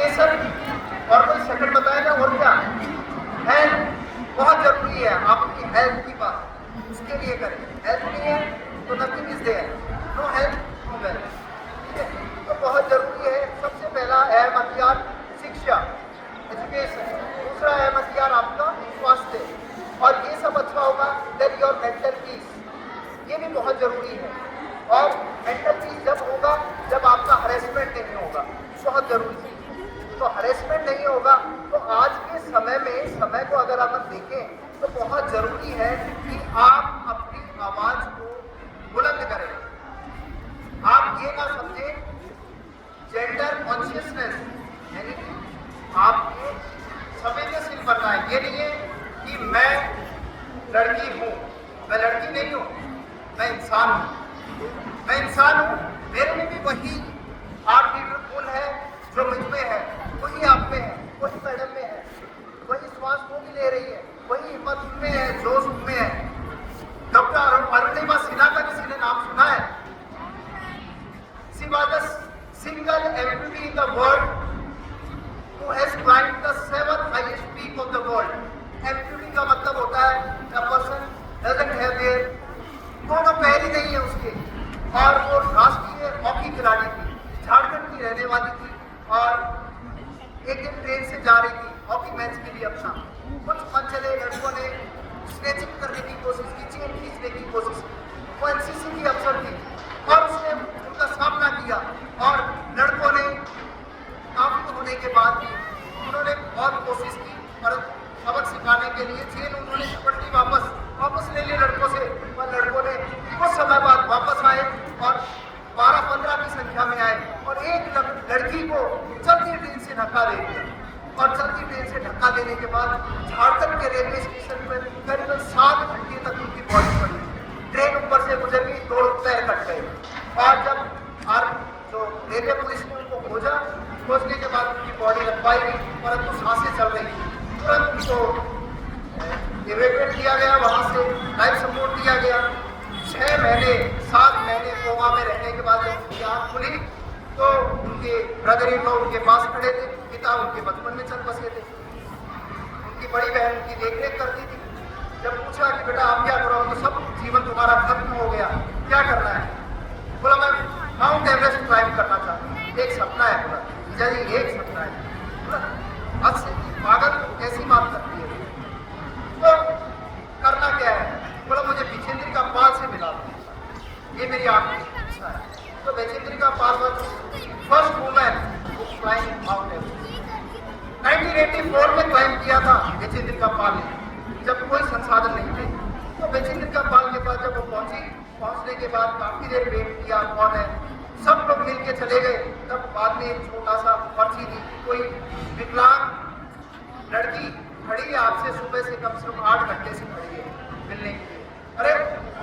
Education और कोई second बताएगा और क्या, हेल्थ बहुत जरूरी है। आप अपनी हेल्थ की बात उसके लिए करें, हेल्थ नहीं है तो nothing is there, no health no wealth, ठीक है। तो बहुत जरूरी है। सबसे पहला अहम हथियार शिक्षा, एजुकेशन। दूसरा अहम हथियार आपका स्वास्थ्य, और ये सब अच्छा होगा देन योर मेंटल पीस, ये भी बहुत जरूरी है। और मेंटल पीस जब होगा जब आपका हरेसमेंट नहीं होगा, बहुत जरूरी है। तो हरेसमेंट नहीं होगा तो आज के समय में, समय को अगर अपन देखें तो बहुत जरूरी है कि आप अपनी आवाज को बुलंद करें। आप ये ना समझें जेंडर कॉन्शियसनेस, यानी कि आपके संवेदनशील बनना है। ये नहीं है कि मैं लड़की हूं, मैं लड़की नहीं हूं, मैं इंसान हूं, मैं इंसान हूं, मेरे में भी वही आर्ट ब्यूटीफुल है जो मुझ में है, वही आप में है, वही मैडम में है, वही श्वास वो भी ले रही है, वही हिम्मत उनमें है, जोश उनमें है। डॉक्टर अरुणिमा सिन्हा का किसी ने नाम सुना है? She was the single amputee in the world who has climbed the 7th highest peak of the world. Amputee का मतलब होता है a person doesn't have their, दोनों पैर ही नहीं है उसके, और वो राष्ट्रीय हॉकी खिलाड़ी थी, झारखंड की रहने वाली थी, और एक दिन ट्रेन से जा रही थी हॉकी मैच के लिए अपना, कुछ मनचले लड़कों ने स्नेचिंग करने की कोशिश की, चेन खींचने की कोशिश की। वो एनसीसी की अफसर थी और उसने उनका सामना किया, और लड़कों ने काफी होने के बाद भी उन्होंने बहुत कोशिश की, पर सबक सिखाने के लिए चेन उन्होंने पकड़ी, वापस ले ली लड़कों से, पर लड़कों ने कुछ समय बाद वापस आए और 12-15 की संख्या में आए, और एक लड़की को चलती ट्रेन से धक्का दे दिया, और चलती ट्रेन से धक्का देने के बाद झारखंड के रेलवे स्टेशन पर करीबन 7 घंटे तक उनकी बॉडी पड़ी। ट्रेन ऊपर से गुजर गई, 2 पैर कट गए, और जब जो रेलवे पुलिस ने उनको खोजने के बाद उनकी बॉडी रखवाई गई, परंतु सांसें चल रही थी। तुरंत उनको इवेक्यूएट किया गया, वहां से लाइफ सपोर्ट दिया गया। 6 महीने 7 महीने कोमा में रहने के बाद जब उनकी आँख खुली तो उनके ब्रदर इन लॉ उनके पास खड़े थे, पिता उनके बचपन में चल बसे थे, उनकी बड़ी बहन उनकी देखरेख करती थी। जब पूछा कि बेटा आप क्या करो, तो सब जीवन तुम्हारा खत्म हो गया, क्या करना है? बोला मैं माउंट एवरेस्ट क्लाइंब करना चाहता हूँ, एक सपना है। बोला जीजा जी एक सपना है। बोला आज से पागल कैसी बात करती है, तो करना क्या है? बोला मुझे विजेंद्रिका पाल से मिला दो, ये मेरी आखिरी इच्छा है। तो Vijendrika Pal first women who climb Mount Everest. 1984 में क्लाइंब किया था विजेंद्रिका पाल ने, जब कोई संसाधन नहीं थे। तो विजेंद्रिका पाल के पास जब वो पहुंचने के बाद काफी देर वेट किया, कौन है, सब लोग मिल के चले गए। तब बाद में एक छोटा सा पर्ची दी, कोई विकलांग लड़की खड़ी है आपसे सुबह से कम 8 घंटे से खड़ी है मिलने के लिए। अरे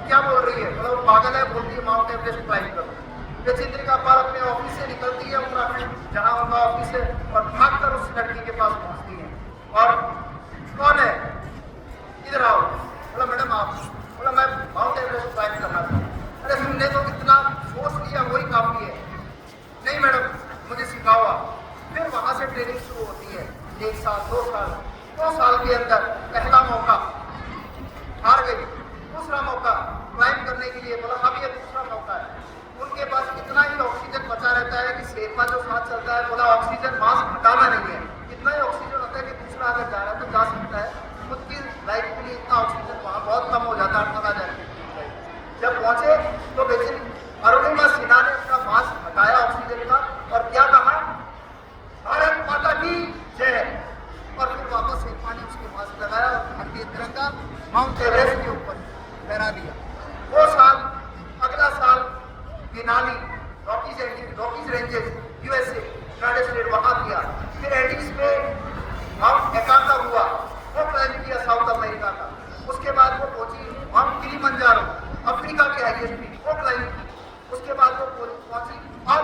क्या बोल रही है? मतलब पागल है, बोलती है माउंट एवरेस्ट क्लाइंब करो। विजेंद्रिका पाल अपने ऑफिस से निकलती है उत्तराखंड, जहाँ उनका ऑफिस है, और भागकर उस लड़की के पास पहुंचती है, और कौन है, इधर आओ। बोला मैडम आप? बोला मैं माउंट एवरेस्ट क्लाइंब करना था। अरे तुमने तो इतना सोच लिया, वही काफी है। नहीं मैडम मुझे सिखाओ आप। फिर वहां से ट्रेनिंग शुरू होती है, 1 साल 2 साल के अंदर पहला मौका हार गई, दूसरा मौका क्लाइंब करने के लिए। बोला अब ये दूसरा मौका है। उनके पास इतना ही ऑक्सीजन बचा रहता है कि शेरपा जो साथ चलता है, बोला ऑक्सीजन मास्क हटाना नहीं है, इतना ही ऑक्सीजन होता है कि दूसरा अगर जा रहा है तो जा सकता है, खुद की लाइफ के लिए इतना ऑक्सीजन वहाँ बहुत कम हो जाता है, 18,000 की। जब पहुंचे तो अरुणिमा सिन्हा ने अपना मास्क हटाया ऑक्सीजन का, और क्या कहा, भारत माता की जय, और फिर वापस एक पानी उसके मास्क लगाया और भारतीय तिरंगा माउंट एवरेस्ट के ऊपर लहरा दिया। वो साल, अगला साल Denali Rockies ranges USA United state वहां किया। फिर एंडीज में माउंट एकांता हुआ, वो क्लाइंब किया साउथ अमेरिका का। उसके बाद वो पहुंची माउंट किलिमंजारो, अफ्रीका की हाईएस्ट पीक, वो क्लाइंब की। उसके बाद वो पहुंची और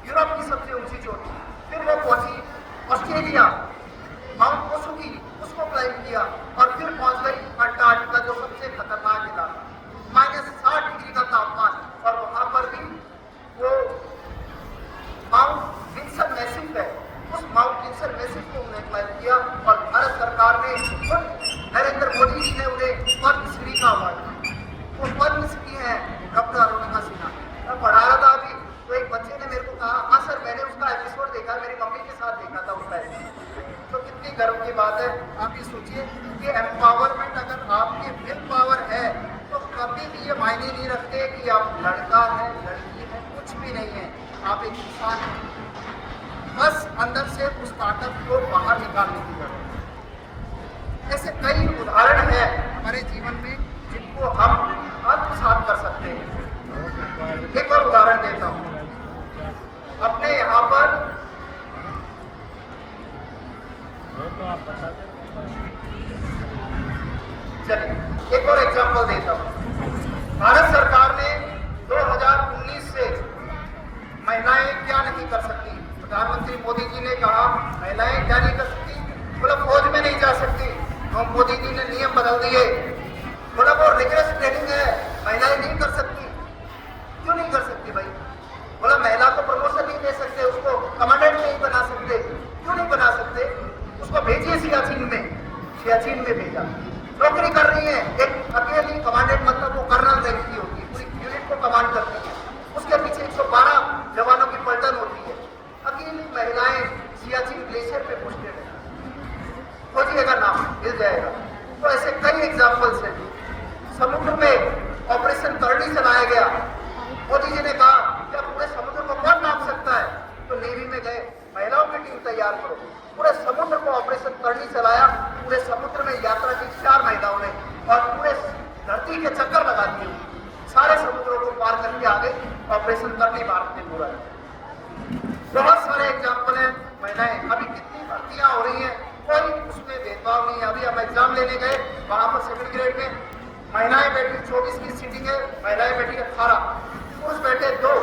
यूरोप की सबसे ऊंची चोटी। फिर वो पहुंची ऑस्ट्रेलिया, माउंट कोसुकी, उसको क्लाइंब किया, और फिर पहुंच गई अंटार्कटिका, जो सबसे खतरनाक इलाका, -60 डिग्री का तापमान, और वहां पर भी वो माउंट विल्सन मैसिव है, उस माउंट ऑफिसर मैसेज को उन्होंने इनवाइट किया और भारत सरकार ने खुद नरेंद्र मोदी जी ने उन्हें पद्मश्री का अवार्ड दिया। वो पद्मश्री है डॉक्टर अरुणिमा सिन्हा। मैं पढ़ा रहा था अभी तो एक बच्चे ने मेरे को कहा, हाँ सर मैंने उसका एपिसोड देखा, मेरी मम्मी के साथ देखा था उसका एपिसोड। तो कितनी गर्व की बात है। आप ये सोचिए कि एम्पावरमेंट अगर आपकी विल पावर है तो कभी भी ये मायने नहीं रखते कि आप लड़का है लड़की है, कुछ भी नहीं है, आप एक इंसान हैं। बस अंदर से उस ताकत को बाहर निकालने की जरूरत है। ऐसे कई उदाहरण हैं हमारे जीवन में जिनको हम आत्मसात कर सकते हैं। एक और उदाहरण देता हूं अपने यहाँ पर। चलिए एक और एग्जांपल देता हूं। भारत सरकार ने 2019 से महिलाएं क्या नहीं कर सकती, प्रधानमंत्री मोदी जी ने कहा महिलाएं क्या नहीं कर सकती, बोला फौज में नहीं जा सकती। तो मोदी जी ने नियम बदल दिए, बोला वो रिग्रेस ट्रेनिंग है, महिलाएं नहीं कर सकती। क्यों नहीं कर सकती भाई? बोला महिला को प्रमोशन नहीं दे सकते, उसको कमांडेंट नहीं बना सकते। क्यों नहीं बना सकते? उसको भेजिए सियाचिन में, सियाचिन में भेजा, नौकरी कर रही है। एक अकेली कमांडेंट मतलब वो कर्नल रैंक की होती है, पूरी यूनिट को कमांड करती है, उसके पीछे 112 जवानों की पलटन होती है। अकेली महिलाएं सियाचिन ग्लेशियर पे पोस्टेड है, खोजिएगा नाम मिल जाएगा। तो ऐसे कई एग्जाम्पल्स हैं। समुद्र में ऑपरेशन करनी चलाया गया, मोदी जी ने कहा क्या पूरे समुद्र को कौन नाप सकता है? तो नेवी में गए, महिलाओं की टीम तैयार करो, पूरे समुद्र को ऑपरेशन करनी चलाया। पूरे समुद्र में यात्रा की 4 महिलाओं ने और पूरे धरती के चक्कर लगा दिए, सारे समुद्रों को पार करके आगे ऑपरेशन करनी भारत ने पूरा। बहुत सारे एग्जाम्पल हैं। महिलाएं अभी कितनी भर्तियां हो रही हैं, कोई उसमें भेदभाव नहीं है। अभी हम एग्जाम लेने गए, वहां पर 2nd ग्रेड में महिलाएं बैठी 24 की सीटिंग है, महिलाएं बैठी 18, पुरुष बैठे 2।